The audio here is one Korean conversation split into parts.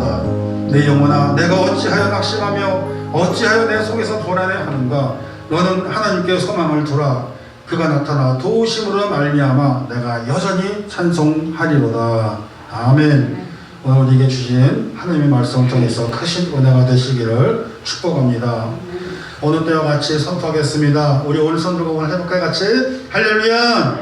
하리로다. 내 영혼아, 내가 어찌하여 낙심하며 어찌하여 내 속에서 불안해하는가. 너는 하나님께 소망을 두라. 그가 나타나 도우심으로 말미암아 내가 여전히 찬송하리로다. 아멘. 오늘 우리에게 주신 하나님의 말씀을 통해서 크신 은혜가 되시기를 축복합니다. 오늘 때와 같이 선포하겠습니다. 우리 오늘 선들고 오늘 해볼까요? 같이 할렐루야.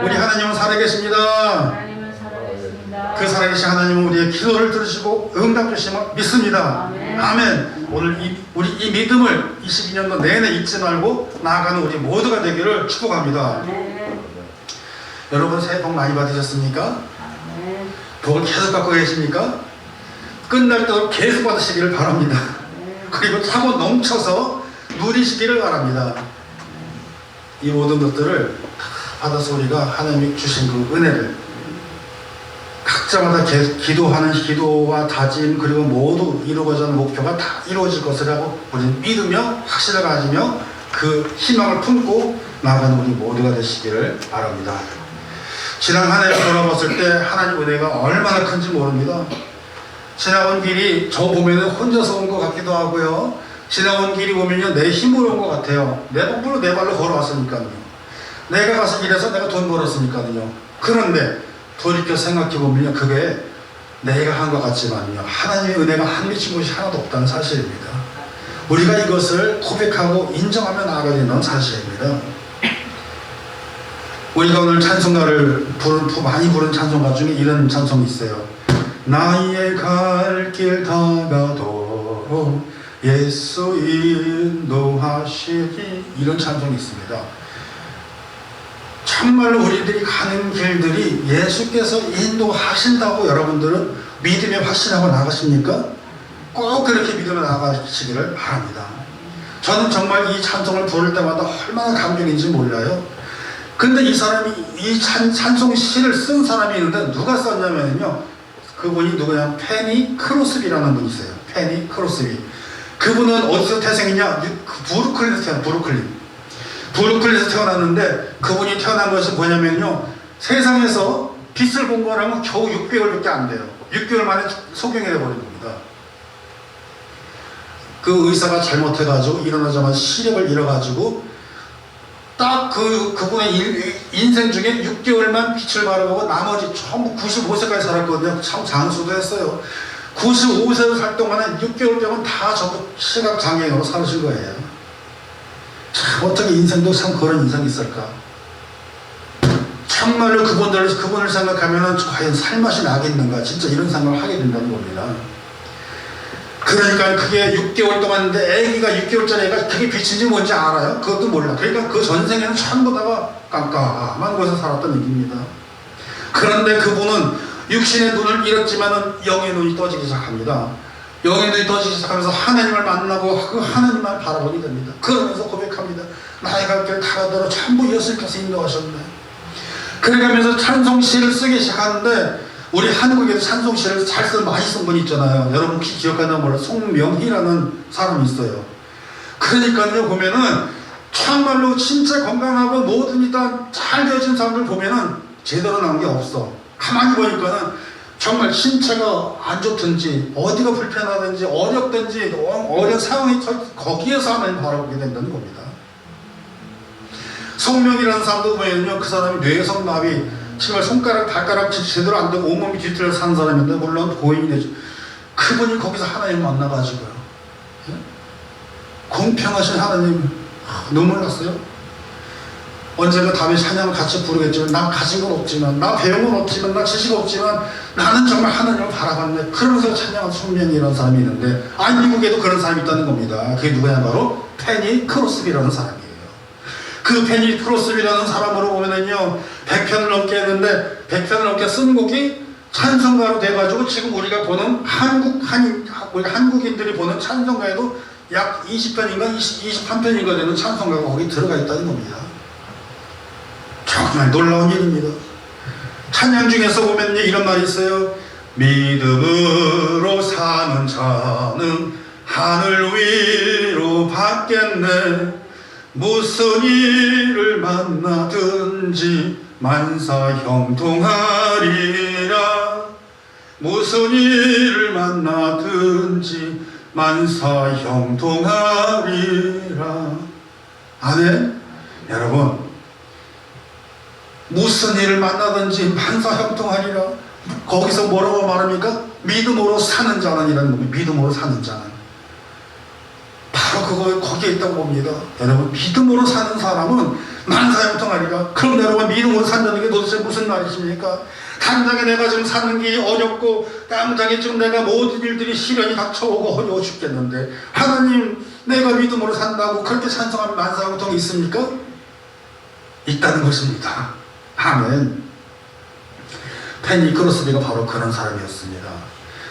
우리 하나님은 살아계십니다. 하나님은 살아계십니다. 그 살아계신 하나님은 우리의 기도를 들으시고 응답 주심을 믿습니다. 아멘. 아멘. 오늘 우리 이 믿음을 22년도 내내 잊지 말고 나아가는 우리 모두가 되기를 축복합니다. 아멘. 여러분 새해 복 많이 받으셨습니까? 아멘. 복을 계속 갖고 계십니까? 끝날 때도 계속 받으시기를 바랍니다. 그리고 차고 넘쳐서 누리시기를 바랍니다. 이 모든 것들을 받아서 우리가 하나님이 주신 그 은혜를 각자마다 기도하는 기도와 다짐 그리고 모두 이루고자 하는 목표가 다 이루어질 것이라고 우리는 믿으며 확신을 가지며 그 희망을 품고 나아가는 우리 모두가 되시기를 바랍니다. 지난 한 해를 돌아봤을 때 하나님 은혜가 얼마나 큰지 모릅니다. 지나온 길이 저 보면은 혼자서 온 것 같기도 하고요. 지나온 길이 보면요 내 힘으로 온 것 같아요. 내 몸으로 내 발로 걸어왔으니까요. 내가 가서 일해서 내가 돈 벌었으니까요. 그런데 돌이켜 생각해 보면요 그게 내가 한 것 같지만요 하나님의 은혜가 한 미친 것이 하나도 없다는 사실입니다. 우리가 이것을 고백하고 인정하며 나아가야 되는 사실입니다. 우리가 오늘 찬송가를 많이 부른 찬송가 중에 이런 찬송이 있어요. 나의 갈 길 다가도 예수 인도하시니, 이런 찬송이 있습니다. 정말로 우리들이 가는 길들이 예수께서 인도하신다고 여러분들은 믿음에 확신하고 나가십니까? 꼭 그렇게 믿으며 나가시기를 바랍니다. 저는 정말 이 찬송을 부를 때마다 얼마나 감격인지 몰라요. 근데 이 사람이 이 찬송 시를 쓴 사람이 있는데 누가 썼냐면요 그분이 누구냐, 페니 크로스비라는 분이 있어요. 페니 크로스비. 그분은 어디서 태생했냐? 브루클린에서 태어났어요. 브루클린에서 태어났는데 그분이 태어난 것은 뭐냐면요 세상에서 빛을 본 거라면 겨우 6개월밖에 안 돼요. 6개월 만에 소경이 돼버린 겁니다. 그 의사가 잘못해가지고 일어나자마자 시력을 잃어가지고 딱 그분의 인생 중에 6개월만 빛을 발하고 나머지 전부 95세까지 살았거든요. 참 장수도 했어요. 95세를 살 동안에 6개월 동안 다 전부 시각장애인으로 사신 거예요. 참 어떻게 인생도 참 그런 인생이 있을까. 정말로 그분을 생각하면 과연 살맛이 나겠는가, 진짜 이런 생각을 하게 된다는 겁니다. 그러니까 그게 6개월 동안인데 애기가 6개월짜리 애가 그게 빛인지 뭔지 알아요? 그것도 몰라. 그러니까 그 전생에는 전부 다가 깜깜한 곳에 살았던 얘기입니다. 그런데 그분은 육신의 눈을 잃었지만은 영의 눈이 떠지기 시작합니다. 영의 눈이 떠지기 시작하면서 하나님을 만나고 그 하나님만 바라보게 됩니다. 그러면서 고백합니다. 나의 갈 길 다가더러 전부 예수께서 인도하셨네. 그래가면서 찬송시를 쓰기 시작하는데 우리 한국에서 찬송시를 많이 쓴 분이 있잖아요. 여러분 혹시 기억하나 몰라. 송명희라는 사람이 있어요. 그러니까요 보면은 정말로 진짜 건강하고 모든 다 잘 되어진 사람들 보면은 제대로 나온 게 없어. 가만히 보니까는 정말 신체가 안 좋든지 어디가 불편하든지 어렵든지 어려운 상황이 거기에서 하나님 바라보게 된다는 겁니다. 송명이라는 사람도 보면요 그 사람이 뇌성마비, 정말 손가락 발가락 제대로 안 되고 온몸이 뒤틀려서 사는 사람인데 물론 고인이 되죠. 그분이 거기서 하나님 만나가지고요 공평하신 하나님 눈물 났어요. 언젠가 다음에 찬양을 같이 부르겠지만 나 가진 건 없지만, 나 배운 건 없지만, 나 지식 없지만 나는 정말 하나님을 바라봤네. 그러면서 찬양한 송명이라는 사람이 있는데 미국에도 그런 사람이 있다는 겁니다. 그게 누구냐, 바로 페니 크로스비라는 사람이에요. 그 페니 크로스비라는 사람으로 보면은요 100편을 넘게 했는데 100편을 넘게 쓴 곡이 찬송가로 돼가지고 지금 우리가 보는 우리 한국인들이 보는 찬송가에도 약 20편인가 23편인가 되는 찬송가가 거기 들어가 있다는 겁니다. 정말 놀라운 일입니다. 찬양 중에서 보면 이런 말이 있어요. 믿음으로 사는 자는 하늘 위로 받겠네. 무슨 일을 만나든지 만사 형통하리라. 무슨 일을 만나든지 만사형통하리라. 아멘. 여러분, 무슨 일을 만나든지 만사형통하리라. 거기서 뭐라고 말합니까? 믿음으로 사는 자는이라는 겁니다. 믿음으로 사는 자는. 바로 그거 거기에 있다고 봅니다. 여러분, 믿음으로 사는 사람은 만사형통하리라. 그럼 여러분, 믿음으로 산다는 게 도대체 무슨 말이십니까? 당장에 내가 지금 사는 길이 어렵고 당장에 지금 내가 모든 일들이 시련이 닥쳐오고 어려워 죽겠는데 하나님, 내가 믿음으로 산다고 그렇게 찬성하면 만사형통이 있습니까? 있다는 것입니다. 아멘. 페니 크로스비가 바로 그런 사람이었습니다.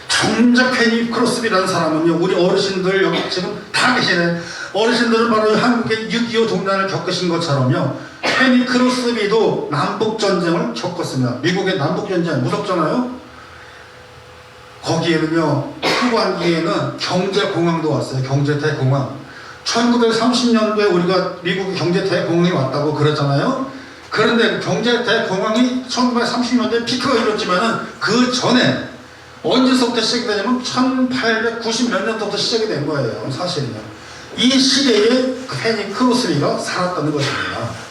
정작 페니 크로스비라는 사람은요, 우리 어르신들 여기 지금 다 계시네. 어르신들은 바로 한국의 6.25 동란을 겪으신 것처럼요, 페니 크로스비도 남북전쟁을 겪었습니다. 미국의 남북전쟁 무섭잖아요. 거기에는요, 후반기에는 경제공황도 왔어요. 경제대공황. 1930년도에 우리가 미국의 경제대공황이 왔다고 그러잖아요. 그런데 경제대공황이 1930년도에 피크가 이뤘지만은 그 전에 언제서부터 시작이 되냐면 1890 몇 년부터 시작이 된 거예요. 사실은요. 이 시대에 그 페니 크로스비가 살았다는 것입니다.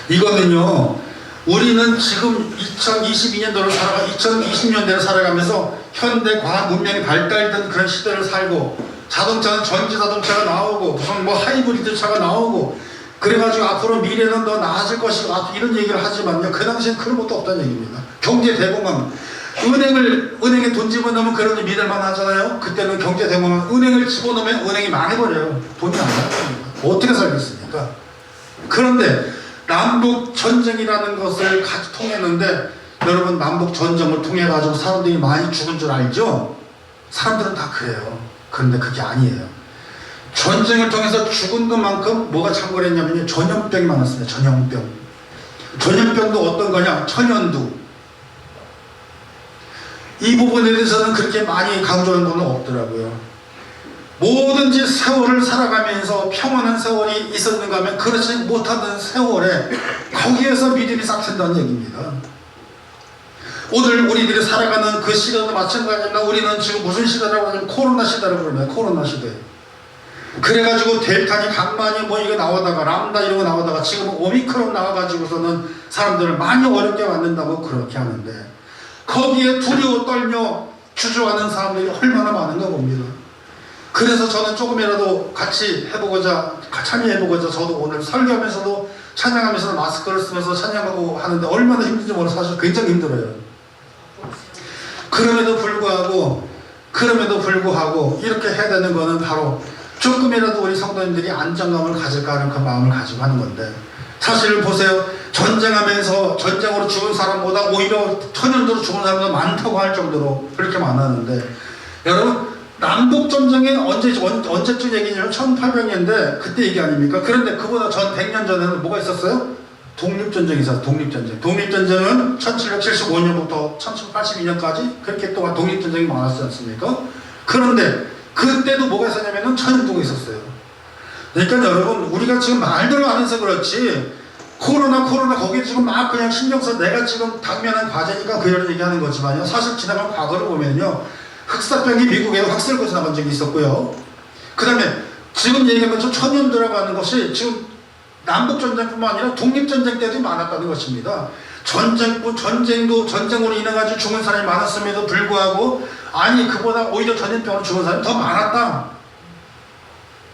이거는요, 우리는 지금 2022년도를 살아가 2020년대를 살아가면서 현대 과학 문명이 발달된 그런 시대를 살고, 자동차는 전기 자동차가 나오고 무슨 뭐 하이브리드 차가 나오고 그래가지고 앞으로 미래는 더 나아질 것이고 이런 얘기를 하지만요, 그 당시엔 그런 것도 없다는 얘기입니다. 경제 대공황. 은행에 돈 집어넣으면 그런 일 믿을만 하잖아요. 그때는 경제 대공황. 은행을 집어넣으면 은행이 망해버려요. 돈이 안 나요. 어떻게 살겠습니까? 그런데 남북 전쟁이라는 것을 같이 통했는데, 여러분, 남북 전쟁을 통해 가지고 사람들이 많이 죽은 줄 알죠? 사람들은 다 그래요. 그런데 그게 아니에요. 전쟁을 통해서 죽은 것만큼 뭐가 창궐했냐면요, 전염병이 많았습니다. 전염병. 전염병도 어떤 거냐? 천연두. 이 부분에 대해서는 그렇게 많이 강조한 건 없더라고요. 뭐든지 세월을 살아가면서 평온한 세월이 있었는가 하면 그렇지 못하던 세월에 거기에서 믿음이 싹 튼다는 얘기입니다. 오늘 우리들이 살아가는 그 시대도 마찬가지입니다. 우리는 지금 무슨 시대라고 하냐면 코로나 시대라고 그러나요? 코로나 시대. 그래가지고 델타니 강만이 뭐 이거 나오다가 람다 이런 거 나오다가 지금 오미크론 나와가지고서는 사람들을 많이 어렵게 만든다고 그렇게 하는데, 거기에 두려워 떨며 주저하는 사람들이 얼마나 많은가 봅니다. 그래서 저는 조금이라도 같이 해보고자, 참여해보고자 저도 오늘 설교하면서도 찬양하면서도 마스크를 쓰면서 찬양하고 하는데 얼마나 힘든지 몰라서 사실 굉장히 힘들어요. 그럼에도 불구하고 이렇게 해야 되는 거는 바로 조금이라도 우리 성도님들이 안정감을 가질까 하는 그 마음을 가지고 하는 건데, 사실 보세요. 전쟁하면서 전쟁으로 죽은 사람보다 오히려 천연두로 죽은 사람도 많다고 할 정도로 그렇게 많았는데, 여러분, 남북전쟁이 언제쯤 얘기냐면 1800년대 그때 얘기 아닙니까? 그런데 그보다 전 100년 전에는 뭐가 있었어요? 독립전쟁이 있었어요. 독립전쟁은 1775년부터 1782년까지 그렇게 동안 독립전쟁이 많았지 않습니까? 그런데 그때도 뭐가 있었냐면 천연두가 있었어요. 그러니까 여러분, 우리가 지금 말대로 안 해서 그렇지 코로나 거기에 지금 막 그냥 신경 써 내가 지금 당면한 과제니까 그런 얘기하는 거지만요, 사실 지나간 과거를 보면요, 흑사병이 미국에 확슬고 지나간 적이 있었고요. 그 다음에 지금 얘기하면 천연두라고 하는 것이 지금 남북전쟁뿐만 아니라 독립전쟁 때도 많았다는 것입니다. 전쟁으로 인해 가지고 죽은 사람이 많았음에도 불구하고, 아니 그보다 오히려 전염병으로 죽은 사람이 더 많았다,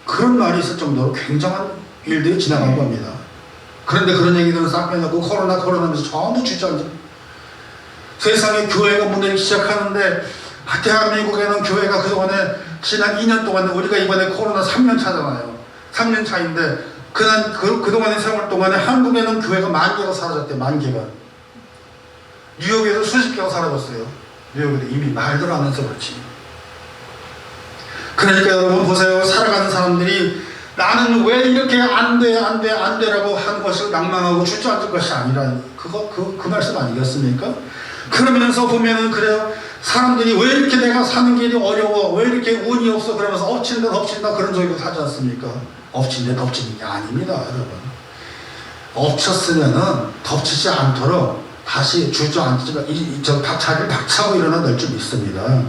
그런 말이 있을 정도로 굉장한 일들이 지나간 겁니다. 그런데 그런 얘기들은 싹 빼놓고 코로나 하면서 전부 주저앉아. 세상에 교회가 문을 열기 시작하는데, 대한민국에는 교회가 그동안에 지난 2년 동안, 우리가 이번에 코로나 3년 차잖아요. 3년 차인데 그동안의 세월 동안에 한국에는 교회가 10,000개가 사라졌대요. 10,000개가. 뉴욕에도 수십 개가 사라졌어요. 뉴욕에도 이미 말들 안 해서 그렇지. 그러니까 여러분 보세요. 살아가는 사람들이 나는 왜 이렇게 안 돼라고 하는 것을 낭망하고 주저앉을 것이 아니라 그 말씀 아니겠습니까? 그러면서 보면은 그래요. 사람들이 왜 이렇게 내가 사는 길이 어려워, 왜 이렇게 운이 없어, 그러면서 엎친다 그런 소리도 하지 않습니까? 엎친데 덮치는 게 아닙니다, 여러분. 엎쳤으면은 덮치지 않도록 다시 주저앉지 자리를 박차고 일어나낼 줄 믿습니다.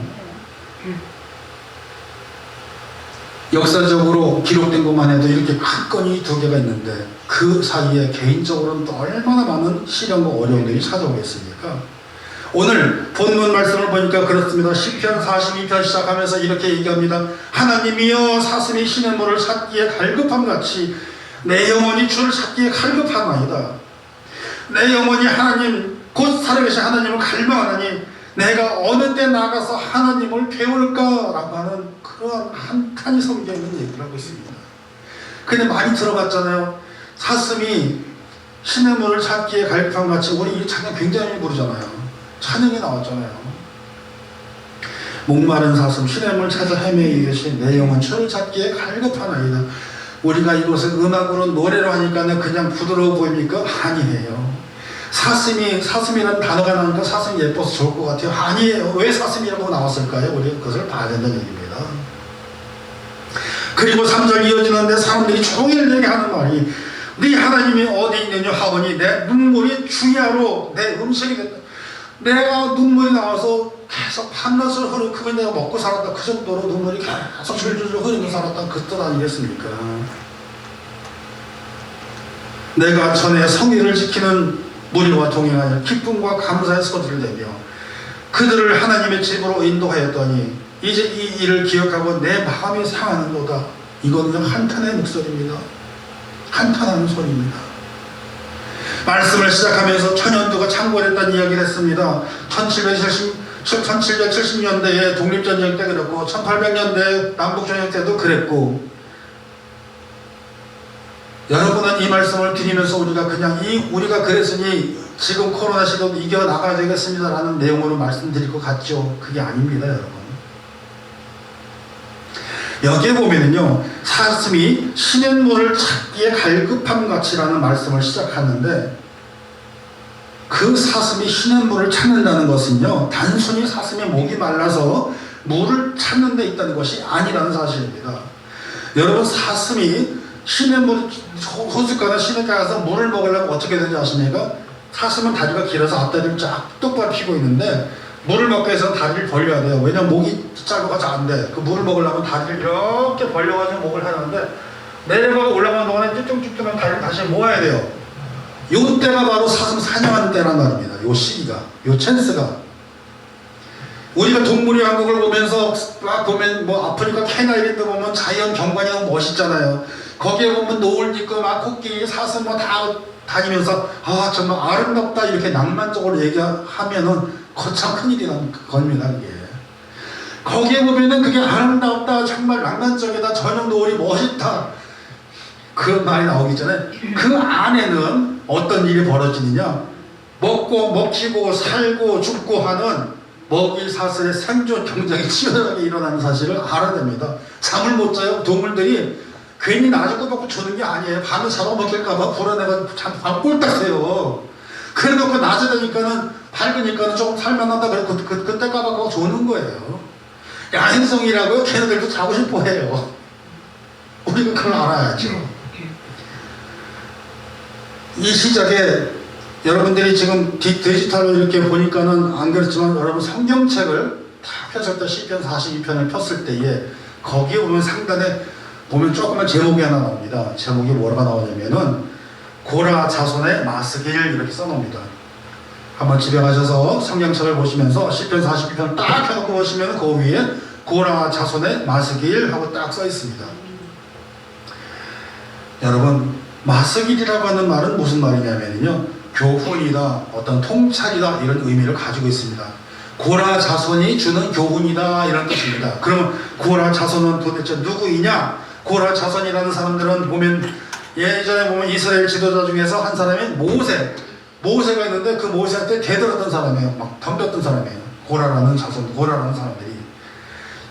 역사적으로 기록된 것만 해도 이렇게 큰 건이 두 개가 있는데 그 사이에 개인적으로는 또 얼마나 많은 시련과 어려움들이 찾아오겠습니까? 오늘 본문 말씀을 보니까 그렇습니다. 시편 42편 시작하면서 이렇게 얘기합니다. 하나님이여 사슴이 신의 물을 찾기에 갈급함같이 내 영혼이 주를 찾기에 갈급하나이다. 내 영혼이 하나님 곧 살아계신 하나님을 갈망하나니 내가 어느 때 나가서 하나님을 배울까라고 하는 그러한 한탄이 성경에 있는 얘기를 하고 있습니다. 근데 많이 들어봤잖아요. 사슴이 신의 물을 찾기에 갈급함같이 우리 이 찬양 굉장히 부르잖아요. 찬양이 나왔잖아요. 목마른 사슴 신의 물 찾아 헤매이 계신 내 영혼 주를 찾기에 갈급하나이다. 우리가 이것을 음악으로 노래로 하니까 그냥 부드러워 보입니까? 아니에요. 사슴이라는 단어가 나오니까 사슴이 예뻐서 좋을 것 같아요. 아니에요. 왜 사슴이라고 나왔을까요? 우리가 그것을 봐야 된다는 얘기입니다. 그리고 3절 이어지는데 사람들이 종일 얘기하는 말이 네 하나님이 어디 있느냐 하오니 내 눈물이 주야로 내 음식이 된다. 내가 눈물이 나와서 계속 밤낮을 흐르고 그걸 내가 먹고 살았다. 그 정도로 눈물이 계속 줄줄줄 흐르고 살았다. 그 뜻 아니겠습니까? 내가 전에 성의를 지키는 무리와 동행하여 기쁨과 감사의 소리를 내며 그들을 하나님의 집으로 인도하였더니 이제 이 일을 기억하고 내 마음이 상하는도다. 이거는 한탄의 목소리입니다. 한탄하는 소리입니다. 말씀을 시작하면서 천연두가 창궐했다는 이야기를 했습니다. 1770년대에 독립전쟁 때 그랬고 1800년대 남북전쟁 때도 그랬고 여러분은 이 말씀을 드리면서 우리가 우리가 그랬으니 지금 코로나 시대도 이겨나가야 되겠습니다 라는 내용으로 말씀드릴 것 같죠. 그게 아닙니다, 여러분. 여기에 보면은요, 사슴이 신의 물을 찾기에 갈급함같이라는 말씀을 시작하는데 그 사슴이 신의 물을 찾는다는 것은요, 단순히 사슴의 목이 말라서 물을 찾는 데 있다는 것이 아니라는 사실입니다. 여러분, 사슴이 신의 물, 호숫가나 시냇가에 가서 물을 먹으려면 어떻게 되는지 아십니까? 사슴은 다리가 길어서 앞다리를 쫙 똑바로 펴고 있는데 물을 먹기 위해서는 다리를 벌려야 돼요. 왜냐면 목이 짧아서 안 돼. 그 물을 먹으려면 다리를 이렇게 벌려가지고 목을 하는데 내려가고 올라가는 동안에 쭈뚱쭈뚱한 다리를 다시 모아야 돼요. 요 때가 바로 사슴 사냥하는 때란 말입니다. 요 시기가, 요 찬스가. 우리가 동물의 왕국을 보면서 막 보면 뭐 아프리카 케냐 이런 데 보면 자연 경관이 너무 멋있잖아요. 거기에 보면 노을 짓고 막 코끼리, 사슴 뭐 다 다니면서 아 정말 아름답다 이렇게 낭만적으로 얘기하면은 거참 큰일이라는 겁니다. 그게. 거기에 보면은 그게 아름답다 정말 낭만적이다 저녁 노을이 멋있다 그런 말이 나오기 전에 그 안에는 어떤 일이 벌어지느냐 먹고 먹히고 살고 죽고 하는 먹이 사슬의 생존 경쟁이 치열하게 일어나는 사실을 알아야 됩니다. 잠을 못 자요. 동물들이 괜히 낮에 꼬박꼬 주는 게 아니에요. 밤에 잡아먹힐까봐 불안해가지고 밤 꼴딱 새요. 그래놓고 낮에 되니까는 밝으니까는 조금 살만하다 그래 그때 까박하고 조는 거예요. 야행성이라고요. 걔네들도 자고 싶어 해요. 우리가 그걸 알아야죠. 이 시작에 여러분들이 지금 디지털로 이렇게 보니까는 안 그렇지만 여러분 성경책을 다 펴실 때 시편 42편을 폈을 때에 거기에 보면 상단에 보면 조그만 제목이 하나 나옵니다. 제목이 뭐가 나오냐면은 고라 자손의 마스길 이렇게 써놓습니다. 한번 집에 가셔서 성경책을 보시면서 시편 42편을 딱 펴놓고 보시면 그 위에 고라 자손의 마스길 하고 딱 써 있습니다. 여러분 마스길이라고 하는 말은 무슨 말이냐면요 교훈이다 어떤 통찰이다 이런 의미를 가지고 있습니다. 고라 자손이 주는 교훈이다 이런 뜻입니다. 그러면 고라 자손은 도대체 누구이냐? 고라 자손이라는 사람들은 보면 예전에 보면 이스라엘 지도자 중에서 한 사람이 모세가 있는데 그 모세한테 대들었던 사람이에요. 막 덤볐던 사람이에요. 고라라는 자손, 고라라는 사람들이.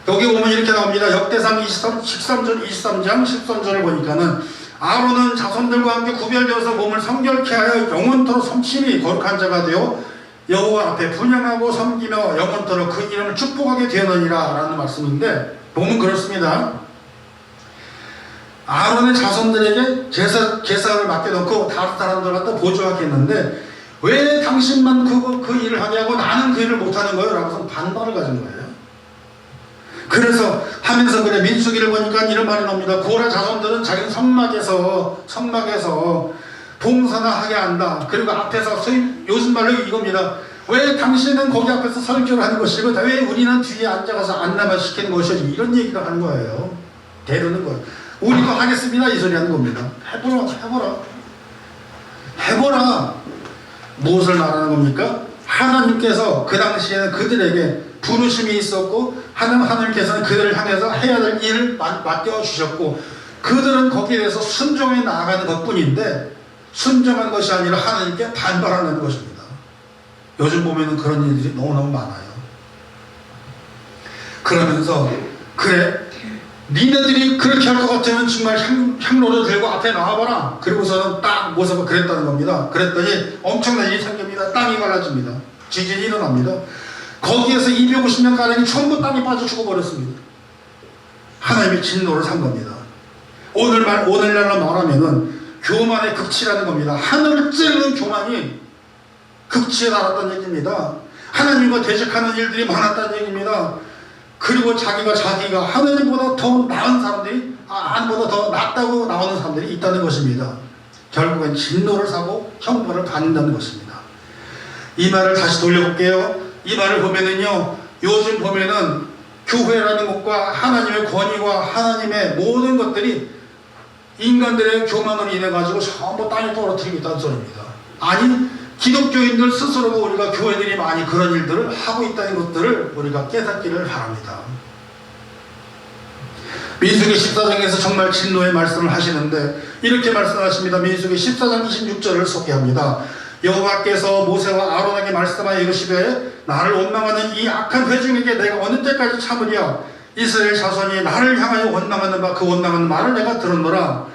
여기 보면 이렇게 나옵니다. 역대상 23장 13절을 보니까는 아론은 자손들과 함께 구별되어서 몸을 성결케 하여 영원토록 섬심이 거룩한 자가 되어 여호와 앞에 분향하고 섬기며 영원토록 그 이름을 축복하게 되느니라 라는 말씀인데 보면 그렇습니다. 아론의 자손들에게 제사를 맡겨놓고 다른 사람들 갖다 보조하게 했는데 왜 당신만 그 일을 하게 하고 나는 그 일을 못하는 거예요? 라고서 반발을 가진 거예요. 그래서 하면서 그래, 민수기를 보니까 이런 말이 나옵니다. 고라 자손들은 자기 성막에서 봉사나 하게 한다. 그리고 앞에서 요즘 말로 이겁니다. 왜 당신은 거기 앞에서 설교를 하는 것이고 왜 우리는 뒤에 앉아가서 안내만 시키는 것이지? 이런 얘기를 하는 거예요. 대르는 거예요. 우리도 하겠습니다. 이 소리 하는 겁니다. 해보라. 무엇을 말하는 겁니까? 하나님께서 그 당시에는 그들에게 부르심이 있었고 하나님께서는 그들을 향해서 해야 될 일을 맡겨주셨고 그들은 거기에 대해서 순종해 나아가는 것뿐인데 순종한 것이 아니라 하나님께 반발하는 것입니다. 요즘 보면은 그런 일들이 너무너무 많아요. 그러면서 그래, 니네들이 그렇게 할 것 같으면 정말 향로를 들고 앞에 나와봐라. 그리고서는 딱 모습을 그랬다는 겁니다. 그랬더니 엄청난 일이 생깁니다. 땅이 갈라집니다. 지진이 일어납니다. 거기에서 250명가량이 전부 땅에 빠져 죽어버렸습니다. 하나님의 진노를 산 겁니다. 오늘날로 말하면은 교만의 극치라는 겁니다. 하늘을 찌르는 교만이 극치에 달았다는 얘기입니다. 하나님과 대적하는 일들이 많았다는 얘기입니다. 그리고 자기가 하나님보다 더 나은 사람들이 하나님보다 더 낫다고 나오는 사람들이 있다는 것입니다. 결국엔 진노를 사고 형벌을 받는다는 것입니다. 이 말을 다시 돌려볼게요. 이 말을 보면은요, 요즘 보면은 교회라는 것과 하나님의 권위와 하나님의 모든 것들이 인간들의 교만으로 인해 가지고 전부 땅에 떨어뜨리고 있다는 소리입니다. 아니, 기독교인들 스스로가 우리가 교회들이 많이 그런 일들을 하고 있다는 것들을 우리가 깨닫기를 바랍니다. 민수기 14장에서 정말 진노의 말씀을 하시는데 이렇게 말씀하십니다. 민수기 14장 26절을 소개합니다. 여호와께서 모세와 아론에게 말씀하여 이르시되 나를 원망하는 이 악한 회중에게 내가 어느 때까지 참으랴. 이스라엘 자손이 나를 향하여 원망하는 바 그 원망하는 말을 내가 들었노라.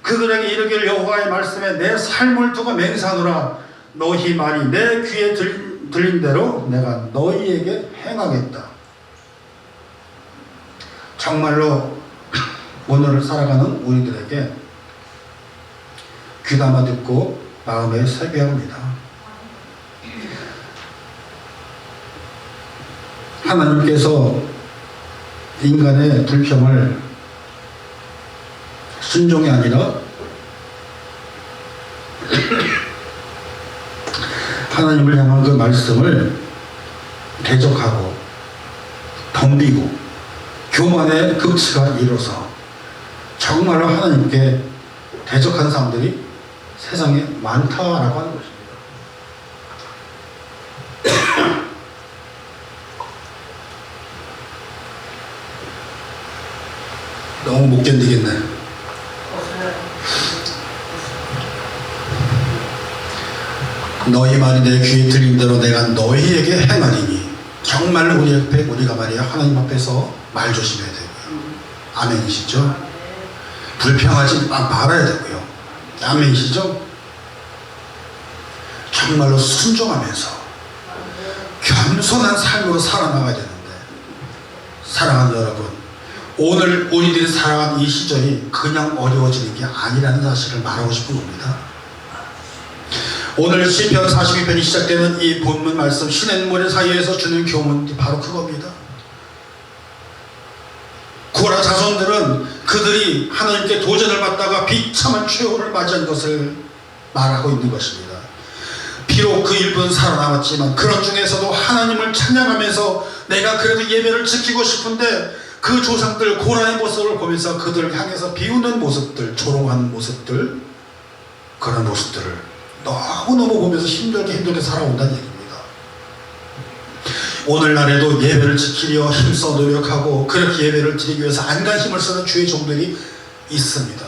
그들에게 이르기를 여호와의 말씀에 내 삶을 두고 맹세하노라. 너희 말이 내 귀에 들린 대로 내가 너희에게 행하겠다. 정말로 오늘을 살아가는 우리들에게 귀담아 듣고 마음에 새겨야 합니다. 하나님께서 인간의 불평을 순종이 아니라 하나님을 향한 그 말씀을 대적하고 덤비고 교만의 극치가 이뤄서 정말로 하나님께 대적하는 사람들이 세상에 많다라고 하는 것입니다. 너무 못 견디겠네. 너희 말이 내 귀에 들린 대로 내가 너희에게 행하리니. 정말로 우리가 말이야 하나님 앞에서 말 조심해야 되고요. 아멘이시죠? 불평하지 말아야 되고요. 아멘이시죠? 정말로 순종하면서 겸손한 삶으로 살아나가야 되는데, 사랑하는 여러분, 오늘 우리들이 살아가는 이 시절이 그냥 어려워지는 게 아니라는 사실을 말하고 싶은 겁니다. 오늘 시편 42편이 시작되는 이 본문 말씀, 시냇물 사이에서 주는 교훈이 바로 그겁니다. 고라 자손들은 그들이 하나님께 도전을 받다가 비참한 최후를 맞이한 것을 말하고 있는 것입니다. 비록 그 일부는 살아남았지만 그런 중에서도 하나님을 찬양하면서 내가 그래도 예배를 지키고 싶은데 그 조상들 고라의 모습을 보면서 그들을 향해서 비우는 모습들, 조롱하는 모습들, 그런 모습들을 너무너무 보면서 힘들게 살아온다는 얘기입니다. 오늘날에도 예배를 지키려 힘써 노력하고 그렇게 예배를 드리기 위해서 안간 힘을 쓰는 주의 종들이 있습니다.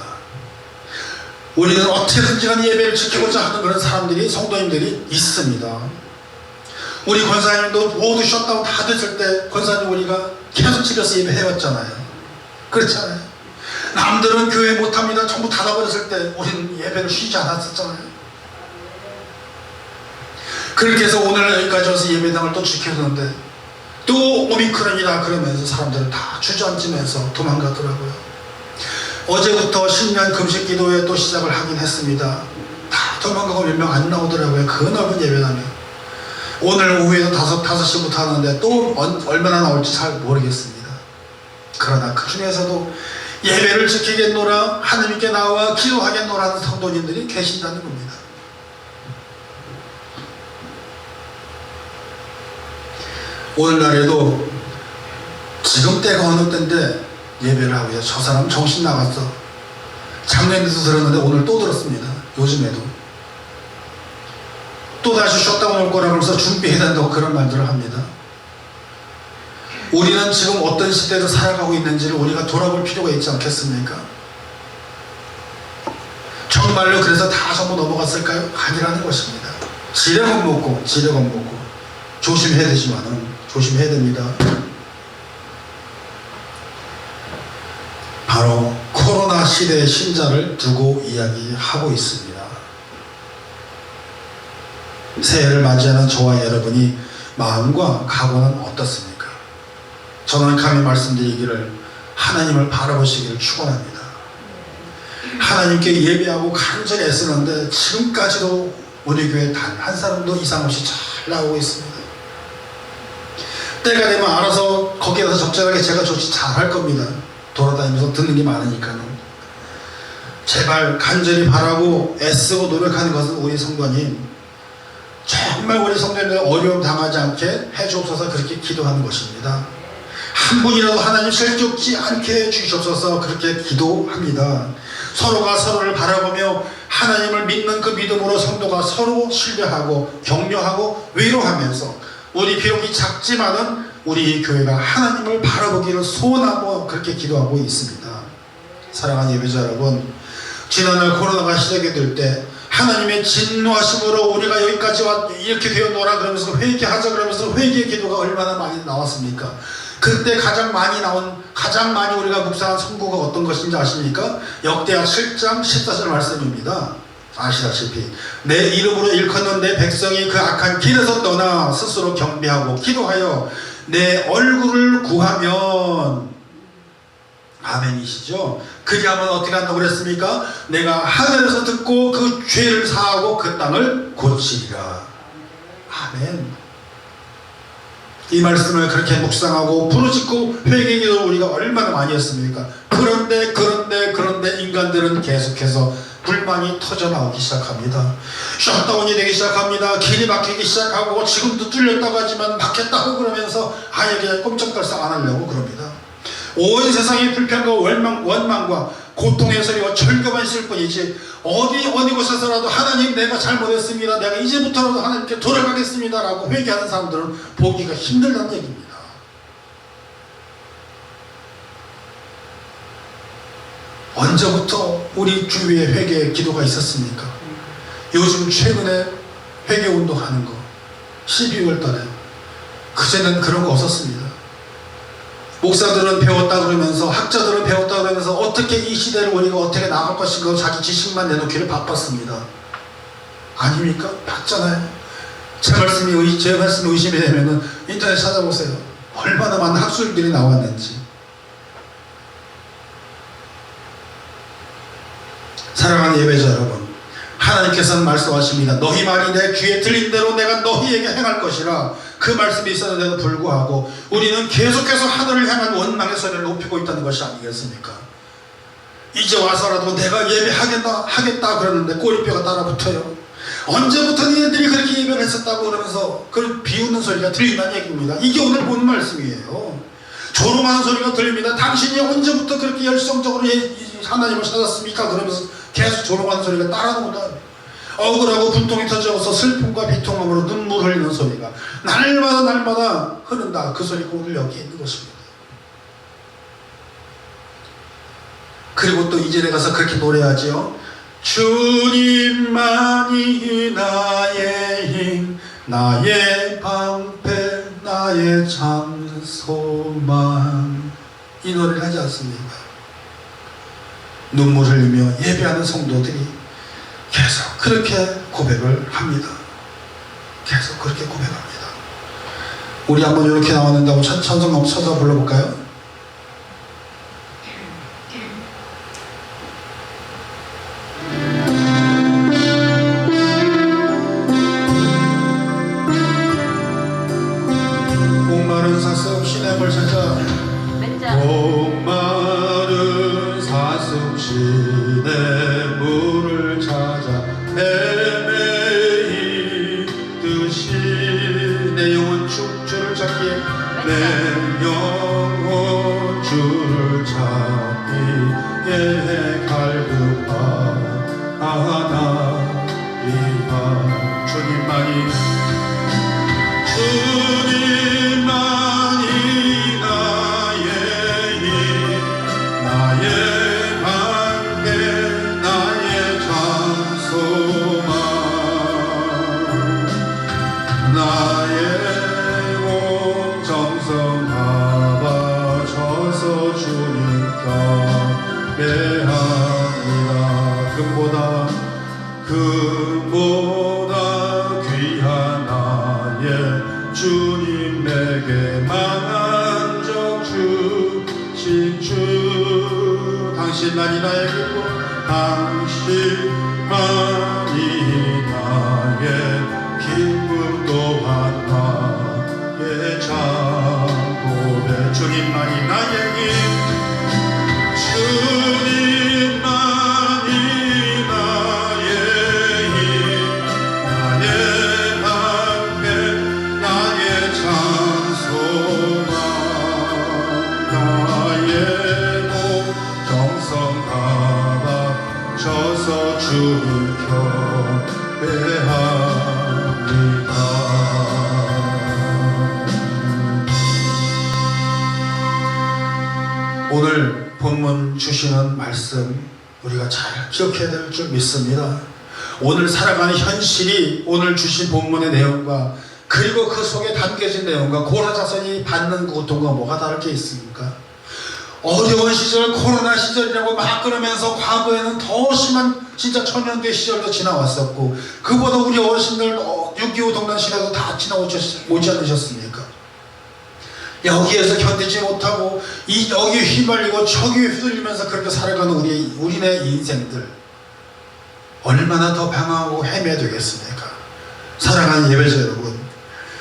우리는 어떻게든지 간에 예배를 지키고자 하는 그런 사람들이, 성도님들이 있습니다. 우리 권사님도 모두 셧다운 다 됐을 때 권사님 우리가 계속 집에서 예배해왔잖아요. 그렇잖아요. 남들은 교회 못합니다 전부 닫아버렸을 때 우리는 예배를 쉬지 않았었잖아요. 그렇게 해서 오늘 여기까지 와서 예배당을 또 지켰는데 또 오미크론이다 그러면서 사람들은 다 주저앉으면서 도망가더라고요. 어제부터 신년 금식 기도회 또 시작을 하긴 했습니다. 다 도망가고 몇 명 안 나오더라고요. 그 넓은 예배당에. 오늘 오후에도 5시부터 하는데 또 얼마나 나올지 잘 모르겠습니다. 그러나 그 중에서도 예배를 지키겠노라, 하나님께 나와 기도하겠노라 하는 성도님들이 계신다는 겁니다. 오늘날에도 지금 때가 어느 때인데 예배를 하고 저 사람 정신 나갔어. 작년에도 들었는데 오늘 또 들었습니다. 요즘에도 또 다시 셧다운 올 거라 그러면서 준비해야 된다고 그런 말들을 합니다. 우리는 지금 어떤 시대를 살아가고 있는지를 우리가 돌아볼 필요가 있지 않겠습니까? 정말로 그래서 다 전부 넘어갔을까요? 아니라는 것입니다. 지레건 먹고 조심해야 되지만은 조심해야 됩니다. 바로 코로나 시대의 신자를 두고 이야기하고 있습니다. 새해를 맞이하는 저와 여러분이 마음과 각오는 어떻습니까? 저는 감히 말씀드리기를 하나님을 바라보시기를 축원합니다. 하나님께 예배하고 간절히 애쓰는데 지금까지도 우리 교회 단 한 사람도 이상 없이 잘 나오고 있습니다. 때가 되면 알아서 거기에서 적절하게 제가 조치 잘 할 겁니다. 돌아다니면서 듣는 게 많으니까요. 제발 간절히 바라고 애쓰고 노력하는 것은 우리 성도님, 정말 우리 성도님들 어려움 당하지 않게 해주옵소서 그렇게 기도하는 것입니다. 한 분이라도 하나님 실족지 않게 해주시옵소서 그렇게 기도합니다. 서로가 서로를 바라보며 하나님을 믿는 그 믿음으로 성도가 서로 신뢰하고 격려하고 위로하면서 우리 비록 이 작지만은 우리 교회가 하나님을 바라보기를 소원하고 그렇게 기도하고 있습니다. 사랑하는 예배자 여러분, 지난날 코로나가 시작이 될 때 하나님의 진노하심으로 우리가 여기까지 이렇게 되었노라 그러면서 회개하자 그러면서 회개의 기도가 얼마나 많이 나왔습니까? 그때 가장 많이 우리가 묵상한 성구가 어떤 것인지 아십니까? 역대하 7장 14절 말씀입니다. 아시다시피 내 이름으로 일컫는 내 백성이 그 악한 길에서 떠나 스스로 경배하고 기도하여 내 얼굴을 구하면, 아멘이시죠? 그리하면 어떻게 한다고 그랬습니까? 내가 하늘에서 듣고 그 죄를 사하고 그 땅을 고치리라. 아멘. 이 말씀을 그렇게 묵상하고 부르짖고 회개기도 우리가 얼마나 많이 했습니까? 그런데 인간들은 계속해서 불만이 터져나오기 시작합니다. 셧다운이 되기 시작합니다. 길이 막히기 시작하고 지금도 뚫렸다고 하지만 막혔다고 그러면서 아예 그냥 꼼짝달싹 안 하려고 그럽니다. 온 세상의 불평과 원망과 고통의 소리와 절규만 있을 뿐이지 어디 곳에서라도 하나님 내가 잘못했습니다, 내가 이제부터라도 하나님께 돌아가겠습니다 라고 회개하는 사람들은 보기가 힘들다는 얘기입니다. 언제부터 우리 주위에 회개 기도가 있었습니까? 요즘 최근에 회개운동 하는 거 12월 달에, 그전에는 그런 거 없었습니다. 목사들은 배웠다 그러면서, 학자들은 배웠다 그러면서 어떻게 이 시대를 우리가 어떻게 나갈 것인가 자기 지식만 내놓기를 바빴습니다. 아닙니까? 봤잖아요. 제 말씀이 의심이 되면은 인터넷 찾아보세요. 얼마나 많은 학술들이 나왔는지. 사랑하는 예배자 여러분, 하나님께서는 말씀하십니다. 너희 말이 내 귀에 들린 대로 내가 너희에게 행할 것이라. 그 말씀이 있었는데도 불구하고 우리는 계속해서 하늘을 향한 원망의 소리를 높이고 있다는 것이 아니겠습니까? 이제 와서라도 내가 예배하겠다 그러는데 꼬리뼈가 따라붙어요. 언제부터 니네들이 그렇게 예배를 했었다고 그러면서 그런 비웃는 소리가 들린다는 얘기입니다. 이게 오늘 본 말씀이에요. 조롱하는 소리가 들립니다. 당신이 언제부터 그렇게 열성적으로 하나님을 찾았습니까? 그러면서 계속 조롱하는 소리가 따라온다. 억울하고 분통이 터져서 슬픔과 비통함으로 눈물 흘리는 소리가 날마다 흐른다. 그 소리가 오늘 여기 있는 것입니다. 그리고 또 2절에 가서 그렇게 노래하지요. 주님만이 나의 힘, 나의 방패, 나의 장소만. 이 노래를 하지 않습니까? 눈물 흘리며 예배하는 성도들이 계속 그렇게 고백을 합니다. 계속 그렇게 고백합니다. 우리 한번 이렇게 나왔는데 찬송 한번 찾아 불러볼까요? 목마른 사슴시내 물을 찾아 헤매이듯이 내 영혼 주를 찾기에 내 영혼 주를 찾기에 갈급하나이다. 주님만이 나의 힘 나의 관계 나의 장소만 나의 몸 정성 바쳐서 주님 경배합니다. 금보다 귀한 나의 주님에게 만족 주신 주 당신만이 나의 기쁨 당신만이 나의 기쁨 또한 나의 장고백 주님만이 나의 힘 주님만이 나의 힘 나의 방패 나의 장소만 나의 몸 정성 바쳐서 주님 경배합니다. 오늘 본문 주시는 말씀 우리가 잘 기억해야 될 줄 믿습니다. 오늘 살아가는 현실이 오늘 주신 본문의 내용과 그리고 그 속에 담겨진 내용과 고라자손이 받는 고통과 뭐가 다를 게 있습니까? 어려운 시절 코로나 시절이라고 막 그러면서 과거에는 더 심한 진짜 천연대 시절도 지나왔었고 그보다 우리 어르신들 6.25 동란 시대도 다 지나오지 않으셨습니까? 여기에서 견디지 못하고 여기에 휘말리고 저기에 휘둘리면서 그렇게 살아가는 우리네 인생들 얼마나 더 방황하고 헤매야 되겠습니까? 사랑하는 예배자 여러분,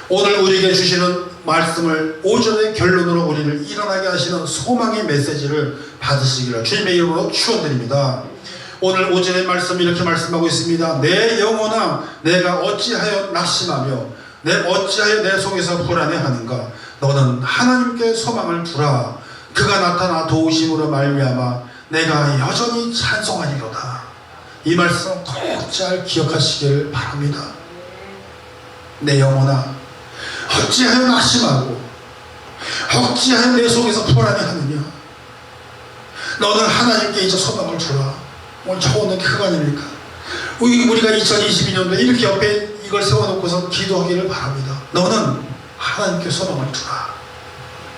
오늘 우리에게 주시는 말씀을 오전의 결론으로 우리를 일어나게 하시는 소망의 메시지를 받으시기를 주님의 이름으로 축원드립니다. 오늘 오전의 말씀 이렇게 말씀하고 있습니다. 내 영혼아 내가 어찌하여 낙심하며 어찌하여 내 속에서 불안해하는가. 너는 하나님께 소망을 두라. 그가 나타나 도우심으로 말미암아 내가 여전히 찬송하리로다. 이 말씀 꼭 잘 기억하시길 바랍니다. 내 영혼아 어찌하여 낙심하고 어찌하여 내 속에서 불안해하느냐. 너는 하나님께 이제 소망을 주라. 오늘 좋은 그거 아닙니까? 우리가 2022년도에 이렇게 옆에 이걸 세워놓고서 기도하기를 바랍니다. 너는 하나님께 소망을 두라.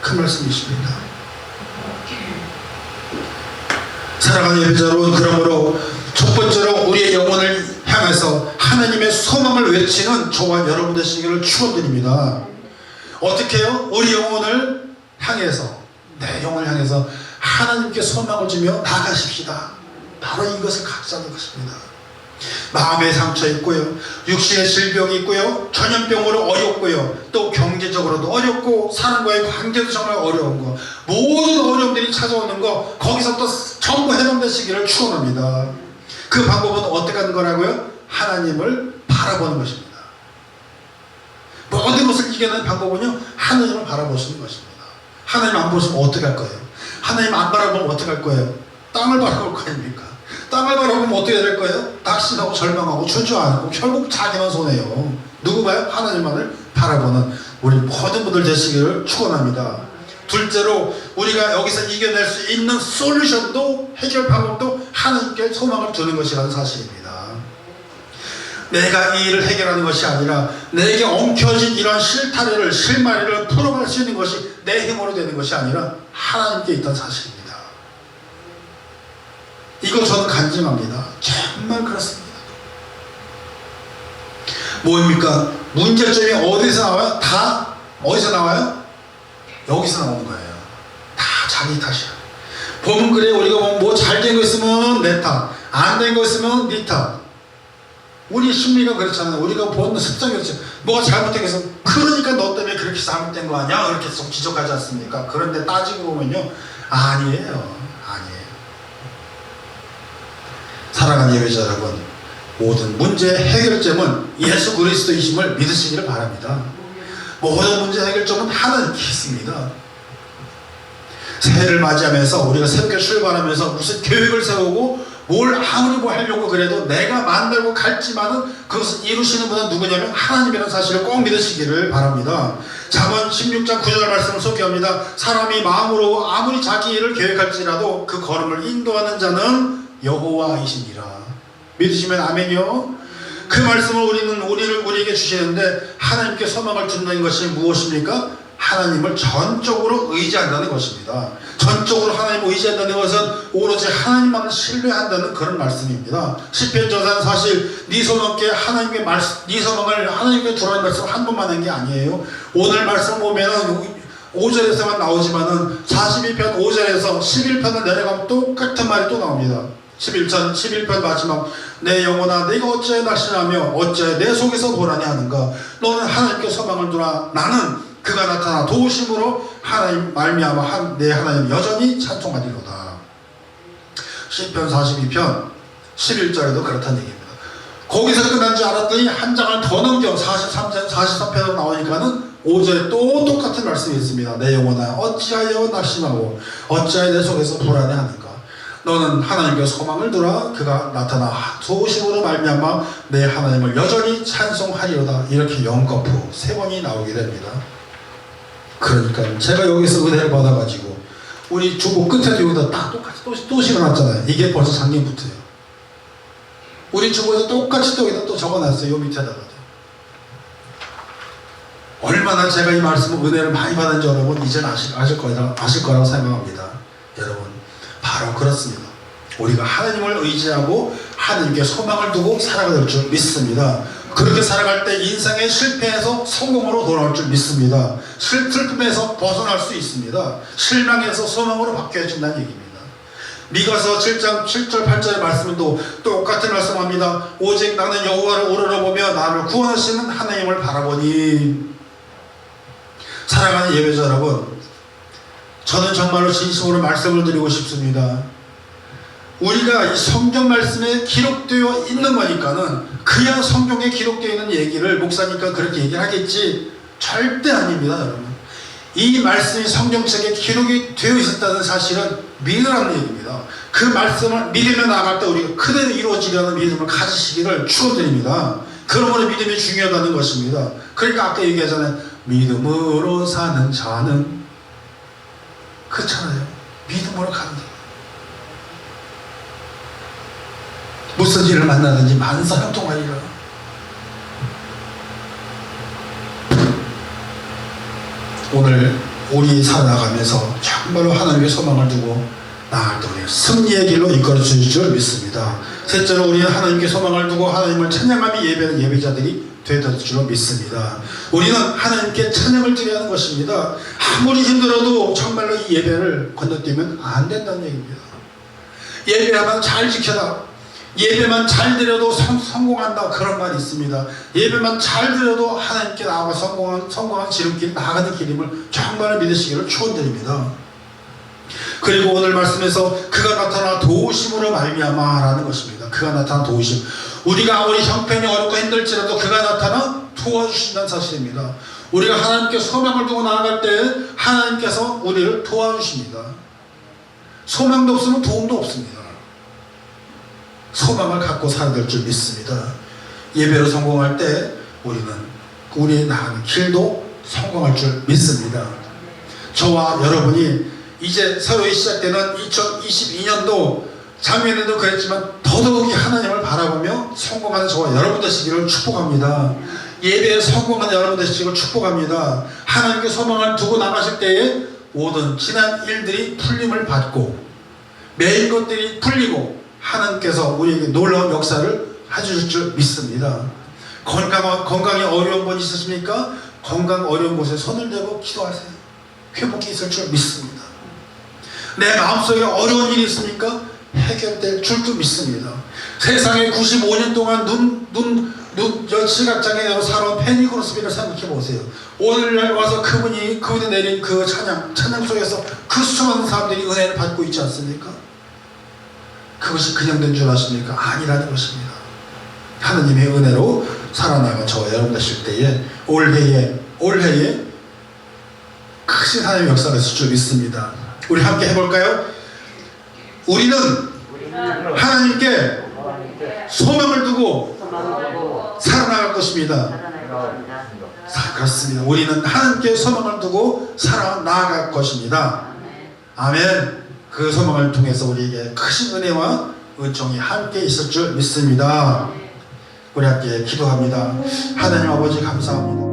그 말씀이십니다. 사랑하는 예배자 여러분, 그러므로 첫 번째로 우리의 영혼을 향해서 하나님의 소망을 외치는 저와 여러분 되시기를 축원드립니다. 어떻게 해요? 우리 영혼을 향해서 내 영혼을 향해서 하나님께 소망을 주며 나가십시다. 바로 이것을 갖자는 것입니다. 마음의 상처 있고요, 육신의 질병이 있고요, 전염병으로 어렵고요, 또 경제적으로도 어렵고 사람과의 관계도 정말 어려운 거, 모든 어려움들이 찾아오는 거 거기서 또 전부 해결되시기를 축원합니다. 그 방법은 어떻게 하는 거라고요? 하나님을 바라보는 것입니다. 모든 것을 이겨내는 방법은요, 하나님을 바라보시는 것입니다. 하나님 안 보시면 어떻게 할 거예요? 하나님 안 바라보면 어떻게 할 거예요? 땅을 바라볼 거 아닙니까? 땅을 바라보면 어떻게 될 거예요? 낙심하고 절망하고 주저앉고 결국 자기만 손해요. 누구 봐요? 하나님만을 바라보는 우리 모든 분들 되시기를 축원합니다. 둘째로 우리가 여기서 이겨낼 수 있는 솔루션도 해결 방법도 하나님께 소망을 두는 것이라는 사실입니다. 내가 이 일을 해결하는 것이 아니라 내게 엉켜진 이런 실타래를 실마리를 풀어갈 수 있는 것이 내 힘으로 되는 것이 아니라 하나님께 있다는 사실입니다. 이거 저는 간증합니다. 정말 그렇습니다. 뭡니까? 문제점이 어디서 나와요? 다 어디서 나와요? 여기서 나오는 거예요. 다 자기 탓이야. 보면 그래, 우리가 뭐 잘 된 거 있으면 내 탓, 안 된 거 있으면 네 탓. 우리 심리가 그렇잖아요. 우리가 본능 습성이 그렇죠. 뭐가 잘못되겠어. 그러니까 너 때문에 그렇게 잘못된 거 아니야? 이렇게 계속 지적하지 않습니까? 그런데 따지고 보면요. 아니에요. 아니에요. 사랑하는 예배자 여러분, 모든 문제의 해결점은 예수 그리스도이심을 믿으시기를 바랍니다. 모든 문제 해결점은 하나님께 있습니다. 새해를 맞이하면서 우리가 새롭게 출발하면서 무슨 계획을 세우고 뭘 아무리 뭐 하려고 그래도 내가 만들고 갈지만은 그것을 이루시는 분은 누구냐면 하나님이라는 사실을 꼭 믿으시기를 바랍니다. 잠언 16장 9절 말씀을 소개합니다. 사람이 마음으로 아무리 자기 일을 계획할지라도 그 걸음을 인도하는 자는 여호와이시니라. 믿으시면 아멘이요. 그 말씀을 우리에게 주시는데 하나님께 소망을 둔다는 것이 무엇입니까? 하나님을 전적으로 의지한다는 것입니다. 전적으로 하나님을 의지한다는 것은 오로지 하나님만을 신뢰한다는 그런 말씀입니다. 시편 저자는 사실 네 소망께 하나님의 말씀, 네 소망을 하나님께 두라는 말씀 한 번만 한 게 아니에요. 오늘 말씀 보면은 5절에서만 나오지만은 42편 5절에서 11편을 내려가면 똑같은 말이 또 나옵니다. 11편 마지막 내 영혼아 내가 어찌하여 낙심하며 어찌하여 내 속에서 불안해 하는가. 너는 하나님께 소망을 두라. 나는 그가 나타나 도우심으로 하나님 말미암아 내 하나님 여전히 찬송하리로다. 시편 42편 11절에도 그렇다는 얘기입니다. 거기서 끝난 줄 알았더니 한 장을 더 넘겨 43편으로 나오니까는 5절에 또 똑같은 말씀이 있습니다. 내 영혼아 어찌하여 낙심하고 어찌하여 내 속에서 불안해하는가. 너는 하나님께 소망을 두라. 그가 나타나 도우심으로 말미암아 내 하나님을 여전히 찬송하리로다. 이렇게 연거푸 3번이 나오게 됩니다. 그러니까 제가 여기서 은혜를 받아가지고 우리 주보 끝에도 여기다 딱 똑같이 또 실어놨잖아요. 이게 벌써 작년부터예요. 우리 주보에서 똑같이 또 여기다 또 적어놨어요. 요 밑에다가. 얼마나 제가 이 말씀을 은혜를 많이 받은지 여러분 이제는 아실 거라고 생각합니다. 여러분 바로 그렇습니다. 우리가 하나님을 의지하고 하나님께 소망을 두고 살아갈 줄 믿습니다. 그렇게 살아갈 때 인생의 실패에서 성공으로 돌아올 줄 믿습니다. 슬픔에서 벗어날 수 있습니다. 실망에서 소망으로 바뀌어진다는 얘기입니다. 미가서 7장 7절 8절의 말씀도 똑같은 말씀합니다. 오직 나는 여호와를 우러러보며 나를 구원하시는 하나님을 바라보니. 사랑하는 예배자 여러분, 저는 정말로 진심으로 말씀을 드리고 싶습니다. 우리가 이 성경 말씀에 기록되어 있는 거니까는 그냥 성경에 기록되어 있는 얘기를 목사니까 그렇게 얘기를 하겠지 절대 아닙니다. 여러분 이 말씀이 성경책에 기록이 되어 있었다는 사실은 믿으라는 얘기입니다. 그 말씀을 믿으며 나아갈 때 우리가 그대로 이루어지려는 믿음을 가지시기를 축원드립니다. 그러므로 믿음이 중요하다는 것입니다. 그러니까 아까 얘기하잖아요. 믿음으로 사는 자는 그렇잖아요. 믿음으로 간다. 무슨 일을 만나든지 만사형통하리라. 오늘 우리 살아가면서 정말로 하나님의 소망을 두고 나아갈 때 우리 승리의 길로 이끌어 주실 줄 믿습니다. 셋째로 우리는 하나님께 소망을 두고 하나님을 찬양하며 예배하는 예배자들이 되었을 줄 믿습니다. 우리는 하나님께 찬양을 드려야 하는 것입니다. 아무리 힘들어도 정말로 이 예배를 건너뛰면 안 된다는 얘기입니다. 예배하면 잘 지켜라. 예배만 잘 드려도 성공한다. 그런 말이 있습니다. 예배만 잘 드려도 하나님께 나아가 성공한 지름길 나아가는 길임을 정말 믿으시기를 축원드립니다. 그리고 오늘 말씀에서 그가 나타나 도우심으로 말미암아 라는 것입니다. 그가 나타나 도우심. 우리가 아무리 형편이 어렵고 힘들지라도 그가 나타나 도와주신다는 사실입니다. 우리가 하나님께 소망을 두고 나아갈 때 하나님께서 우리를 도와주십니다. 소망도 없으면 도움도 없습니다. 소망을 갖고 살아야 될 줄 믿습니다. 예배로 성공할 때 우리는 우리의 나가는 길도 성공할 줄 믿습니다. 저와 여러분이 이제 새로 시작되는 2022년도 작년에도 그랬지만 더더욱이 하나님을 바라보며 성공하는 저와 여러분 되시기를 축복합니다. 예배에 성공하는 여러분 되시기를 축복합니다. 하나님께 소망을 두고 나가실 때에 모든 지난 일들이 풀림을 받고 매일 것들이 풀리고 하나님께서 우리에게 놀라운 역사를 해주실 줄 믿습니다. 건강이 어려운 분 있으십니까? 건강 어려운 곳에 손을 대고 기도하세요. 회복이 있을 줄 믿습니다. 내 마음속에 어려운 일이 있습니까? 해결될 줄도 믿습니다. 세상에 95년 동안 저 시각장애인으로 살아온 페니 크로스비를 생각해 보세요. 오늘날 와서 그분이 내린 그 찬양 속에서 그 수많은 사람들이 은혜를 받고 있지 않습니까? 그것이 그냥 된 줄 아십니까? 아니라는 것입니다. 하느님의 은혜로 살아나가 저와 여러분 되실 때에 올해에 크신 하나님의 역사가 있을 줄 믿습니다. 우리 함께 해볼까요? 우리는 하나님께 소망을 두고 살아나갈 것입니다. 그렇습니다. 우리는 하나님께 소망을 두고 살아나갈 것입니다. 아멘. 그 소망을 통해서 우리에게 크신 은혜와 은총이 함께 있을 줄 믿습니다. 우리 함께 기도합니다. 하나님 아버지 감사합니다.